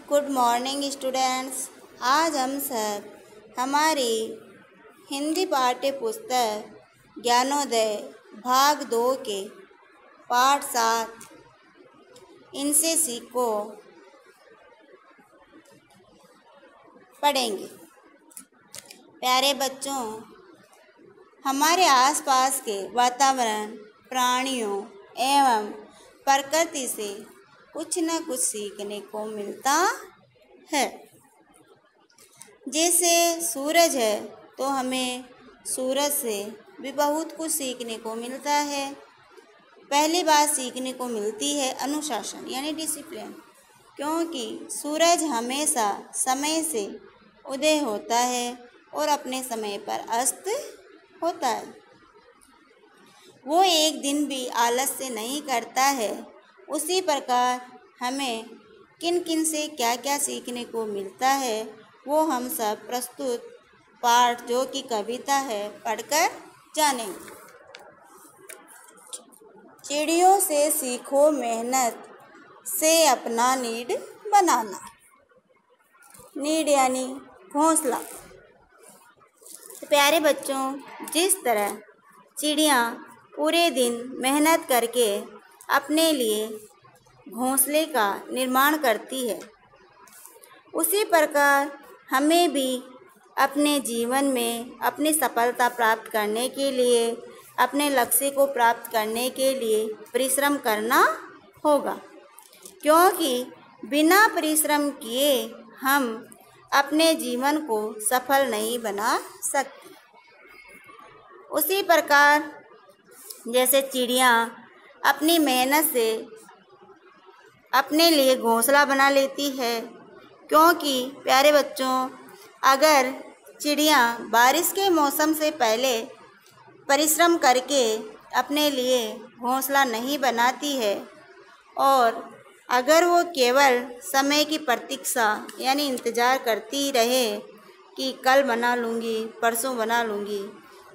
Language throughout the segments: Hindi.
Good morning students. आज हम सब हमारी हिंदी पाठ्य पुस्तक ज्ञानोदय भाग 2 के पाठ 7 इनसे सीखो पढ़ेंगे। प्यारे बच्चों, हमारे आसपास के वातावरण, प्राणियों एवं प्रकृति से कुछ न कुछ सीखने को मिलता है। जैसे सूरज है तो हमें सूरज से भी बहुत कुछ सीखने को मिलता है। पहली बात सीखने को मिलती है अनुशासन यानी डिसिप्लिन, क्योंकि सूरज हमेशा समय से उदय होता है और अपने समय पर अस्त होता है। वो एक दिन भी आलस्य नहीं करता है। उसी प्रकार हमें किन किन से क्या क्या सीखने को मिलता है वो हम सब प्रस्तुत पाठ जो कि कविता है पढ़कर जानेंगे। चिड़ियों से सीखो मेहनत से अपना नीड बनाना। नीड यानी घोंसला। तो प्यारे बच्चों, जिस तरह चिड़ियाँ पूरे दिन मेहनत करके अपने लिए घोंसले का निर्माण करती है, उसी प्रकार हमें भी अपने जीवन में अपनी सफलता प्राप्त करने के लिए, अपने लक्ष्य को प्राप्त करने के लिए परिश्रम करना होगा, क्योंकि बिना परिश्रम किए हम अपने जीवन को सफल नहीं बना सकते। उसी प्रकार जैसे चिड़ियाँ अपनी मेहनत से अपने लिए घोंसला बना लेती है, क्योंकि प्यारे बच्चों, अगर चिड़ियाँ बारिश के मौसम से पहले परिश्रम करके अपने लिए घोंसला नहीं बनाती है और अगर वो केवल समय की प्रतीक्षा यानी इंतज़ार करती रहे कि कल बना लूँगी, परसों बना लूँगी,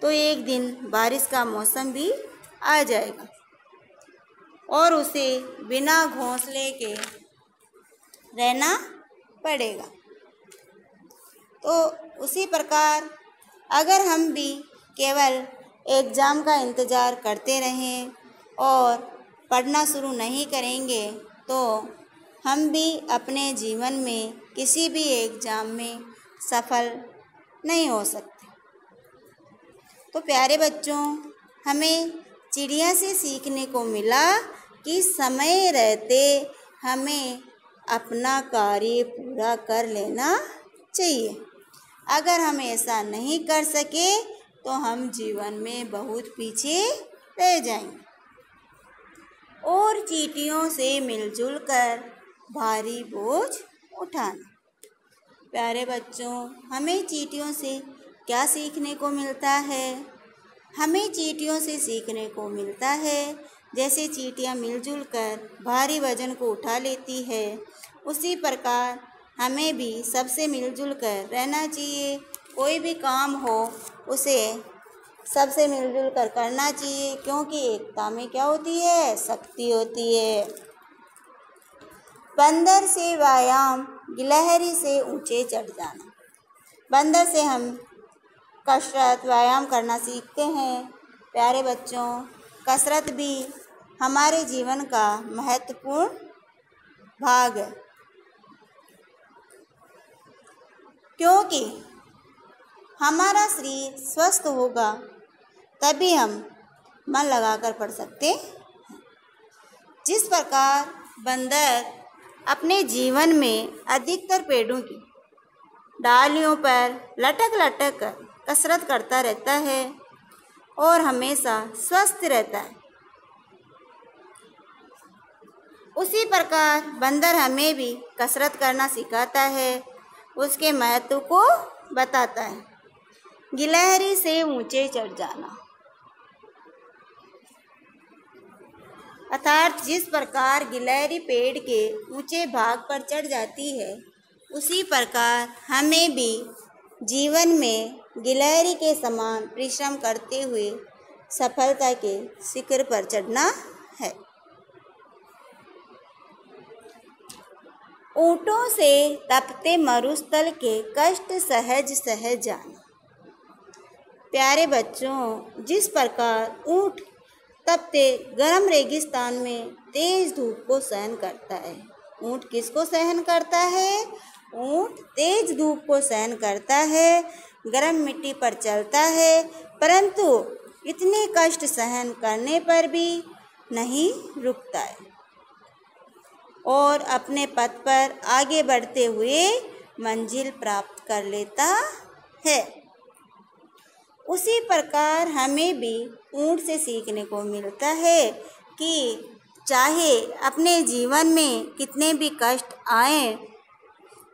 तो एक दिन बारिश का मौसम भी आ जाएगा और उसे बिना घोंसले के रहना पड़ेगा। तो उसी प्रकार अगर हम भी केवल एग्ज़ाम का इंतज़ार करते रहें और पढ़ना शुरू नहीं करेंगे तो हम भी अपने जीवन में किसी भी एग्ज़ाम में सफल नहीं हो सकते। तो प्यारे बच्चों, हमें चिड़िया से सीखने को मिला कि समय रहते हमें अपना कार्य पूरा कर लेना चाहिए। अगर हम ऐसा नहीं कर सके तो हम जीवन में बहुत पीछे रह जाएंगे। और चींटियों से मिलजुल कर भारी बोझ उठाना। प्यारे बच्चों, हमें चींटियों से क्या सीखने को मिलता है? हमें चींटियों से सीखने को मिलता है जैसे चींटियाँ मिलजुल कर भारी वजन को उठा लेती है, उसी प्रकार हमें भी सबसे मिलजुल कर रहना चाहिए। कोई भी काम हो उसे सबसे मिलजुल कर करना चाहिए, क्योंकि एकता में क्या होती है? शक्ति होती है। बंदर से व्यायाम, गिलहरी से ऊंचे चढ़ जाना। बंदर से हम कसरत, व्यायाम करना सीखते हैं। प्यारे बच्चों, कसरत भी हमारे जीवन का महत्वपूर्ण भाग है, क्योंकि हमारा शरीर स्वस्थ होगा तभी हम मन लगाकर पढ़ सकते हैं। जिस प्रकार बंदर अपने जीवन में अधिकतर पेड़ों की डालियों पर लटक लटक कर कसरत करता रहता है और हमेशा स्वस्थ रहता है, उसी प्रकार बंदर हमें भी कसरत करना सिखाता है, उसके महत्व को बताता है। गिलहरी से ऊंचे चढ़ जाना अर्थात जिस प्रकार गिलहरी पेड़ के ऊंचे भाग पर चढ़ जाती है, उसी प्रकार हमें भी जीवन में गिलहरी के समान परिश्रम करते हुए सफलता के शिखर पर चढ़ना है। ऊँटों से तपते मरुस्थल के कष्ट सहज सहज जाना। प्यारे बच्चों, जिस प्रकार ऊँट तपते गर्म रेगिस्तान में तेज धूप को सहन करता है। ऊँट किसको सहन करता है? ऊँट तेज धूप को सहन करता है, गर्म मिट्टी पर चलता है, परंतु इतने कष्ट सहन करने पर भी नहीं रुकता है और अपने पथ पर आगे बढ़ते हुए मंजिल प्राप्त कर लेता है। उसी प्रकार हमें भी ऊँट से सीखने को मिलता है कि चाहे अपने जीवन में कितने भी कष्ट आए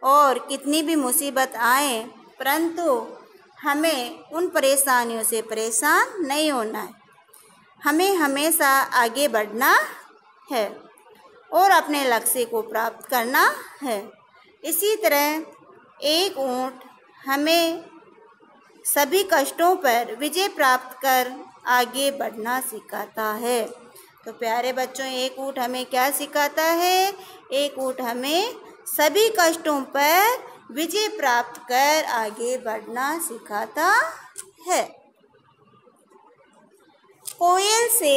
और कितनी भी मुसीबत आए, परंतु हमें उन परेशानियों से परेशान नहीं होना है। हमें हमेशा आगे बढ़ना है और अपने लक्ष्य को प्राप्त करना है। इसी तरह एक ऊँट हमें सभी कष्टों पर विजय प्राप्त कर आगे बढ़ना सिखाता है। तो प्यारे बच्चों, एक ऊँट हमें क्या सिखाता है? एक ऊँट हमें सभी कष्टों पर विजय प्राप्त कर आगे बढ़ना सिखाता है। कोयल से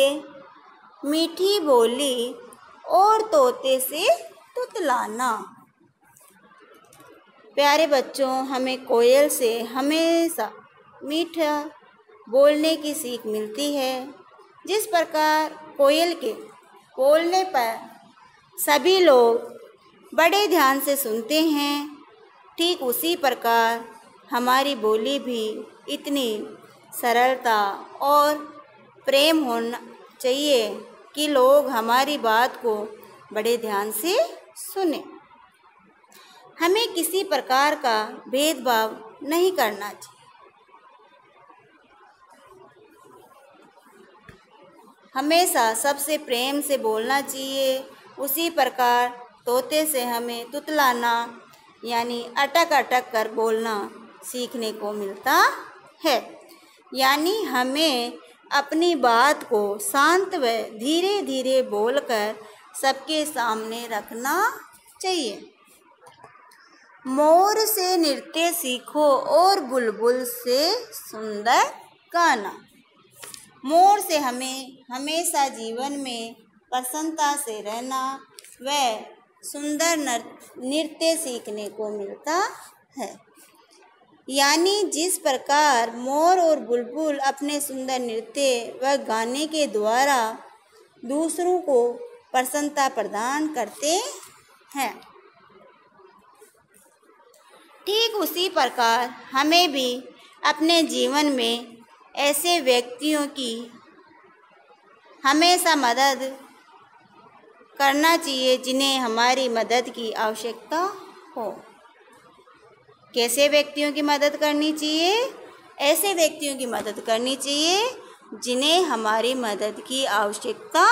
मीठी बोली और तोते से तुतलाना। प्यारे बच्चों, हमें कोयल से हमेशा मीठा बोलने की सीख मिलती है। जिस प्रकार कोयल के बोलने पर सभी लोग बड़े ध्यान से सुनते हैं, ठीक उसी प्रकार हमारी बोली भी इतनी सरलता और प्रेम होना चाहिए कि लोग हमारी बात को बड़े ध्यान से सुने। हमें किसी प्रकार का भेदभाव नहीं करना चाहिए। हमेशा सबसे प्रेम से बोलना चाहिए। उसी प्रकार तोते से हमें तुतलाना यानी अटक अटक कर बोलना सीखने को मिलता है। यानी हमें अपनी बात को शांत व धीरे धीरे बोलकर सबके सामने रखना चाहिए। मोर से नृत्य सीखो और बुलबुल से सुंदर गाना। मोर से हमें हमेशा जीवन में प्रसन्नता से रहना व सुंदर नृत्य सीखने को मिलता है। यानी जिस प्रकार मोर और बुलबुल अपने सुंदर नृत्य व गाने के द्वारा दूसरों को प्रसन्नता प्रदान करते हैं, ठीक उसी प्रकार हमें भी अपने जीवन में ऐसे व्यक्तियों की हमेशा मदद करना चाहिए जिन्हें हमारी मदद की आवश्यकता हो। कैसे व्यक्तियों की मदद करनी चाहिए? ऐसे व्यक्तियों की मदद करनी चाहिए जिन्हें हमारी मदद की आवश्यकता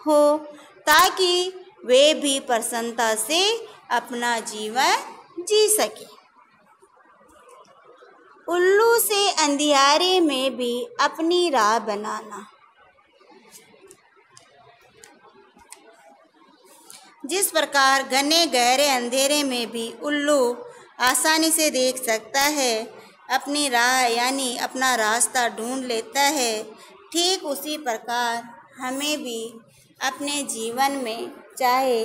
हो, ताकि वे भी प्रसन्नता से अपना जीवन जी सकें। उल्लू से अंधियारे में भी अपनी राह बनाना। जिस प्रकार घने गहरे अंधेरे में भी उल्लू आसानी से देख सकता है, अपनी राह यानी अपना रास्ता ढूंढ लेता है, ठीक उसी प्रकार हमें भी अपने जीवन में चाहे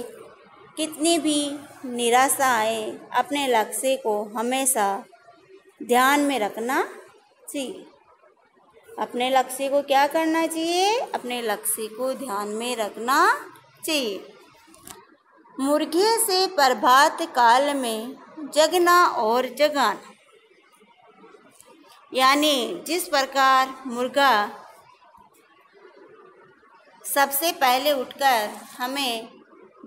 कितनी भी निराशा आए, अपने लक्ष्य को हमेशा ध्यान में रखना चाहिए। अपने लक्ष्य को क्या करना चाहिए? अपने लक्ष्य को ध्यान में रखना चाहिए। मुर्गे से प्रभात काल में जगना और जगाना। यानी जिस प्रकार मुर्गा सबसे पहले उठकर हमें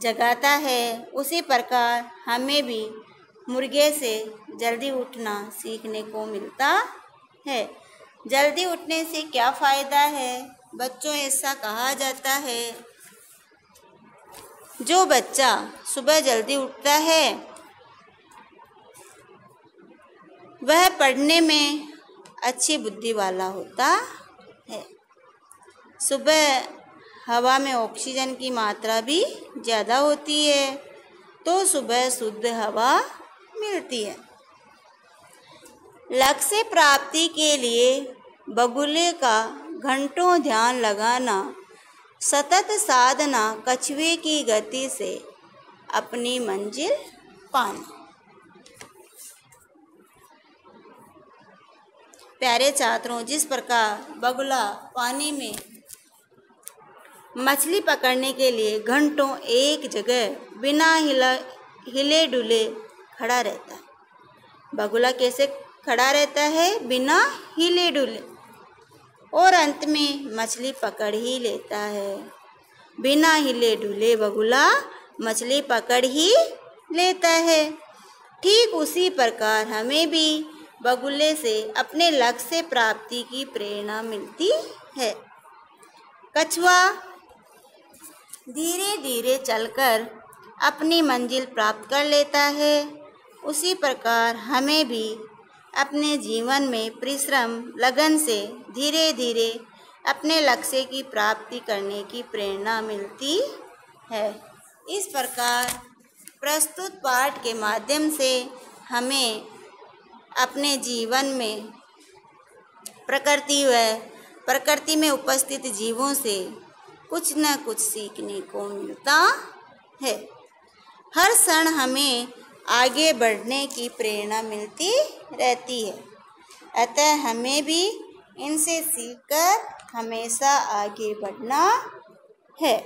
जगाता है, उसी प्रकार हमें भी मुर्गे से जल्दी उठना सीखने को मिलता है। जल्दी उठने से क्या फ़ायदा है? बच्चों, ऐसा कहा जाता है जो बच्चा सुबह जल्दी उठता है वह पढ़ने में अच्छी बुद्धि वाला होता है। सुबह हवा में ऑक्सीजन की मात्रा भी ज़्यादा होती है, तो सुबह शुद्ध हवा मिलती है। लक्ष्य प्राप्ति के लिए बगुले का घंटों ध्यान लगाना, सतत साधना, कछुए की गति से अपनी मंजिल पाना। प्यारे छात्रों, जिस प्रकार बगुला पानी में मछली पकड़ने के लिए घंटों एक जगह बिना हिले डुले खड़ा रहता है। बगुला कैसे खड़ा रहता है? बिना हिले डुले, और अंत में मछली पकड़ ही लेता है। बिना हिले डुले बगुला मछली पकड़ ही लेता है। ठीक उसी प्रकार हमें भी बगुले से अपने लक्ष्य प्राप्ति की प्रेरणा मिलती है। कछुआ धीरे धीरे चलकर अपनी मंजिल प्राप्त कर लेता है। उसी प्रकार हमें भी अपने जीवन में परिश्रम, लगन से धीरे धीरे अपने लक्ष्य की प्राप्ति करने की प्रेरणा मिलती है। इस प्रकार प्रस्तुत पाठ के माध्यम से हमें अपने जीवन में प्रकृति में उपस्थित जीवों से कुछ न कुछ सीखने को मिलता है। हर क्षण हमें आगे बढ़ने की प्रेरणा मिलती रहती है। अतः हमें भी इनसे सीखकर हमेशा आगे बढ़ना है।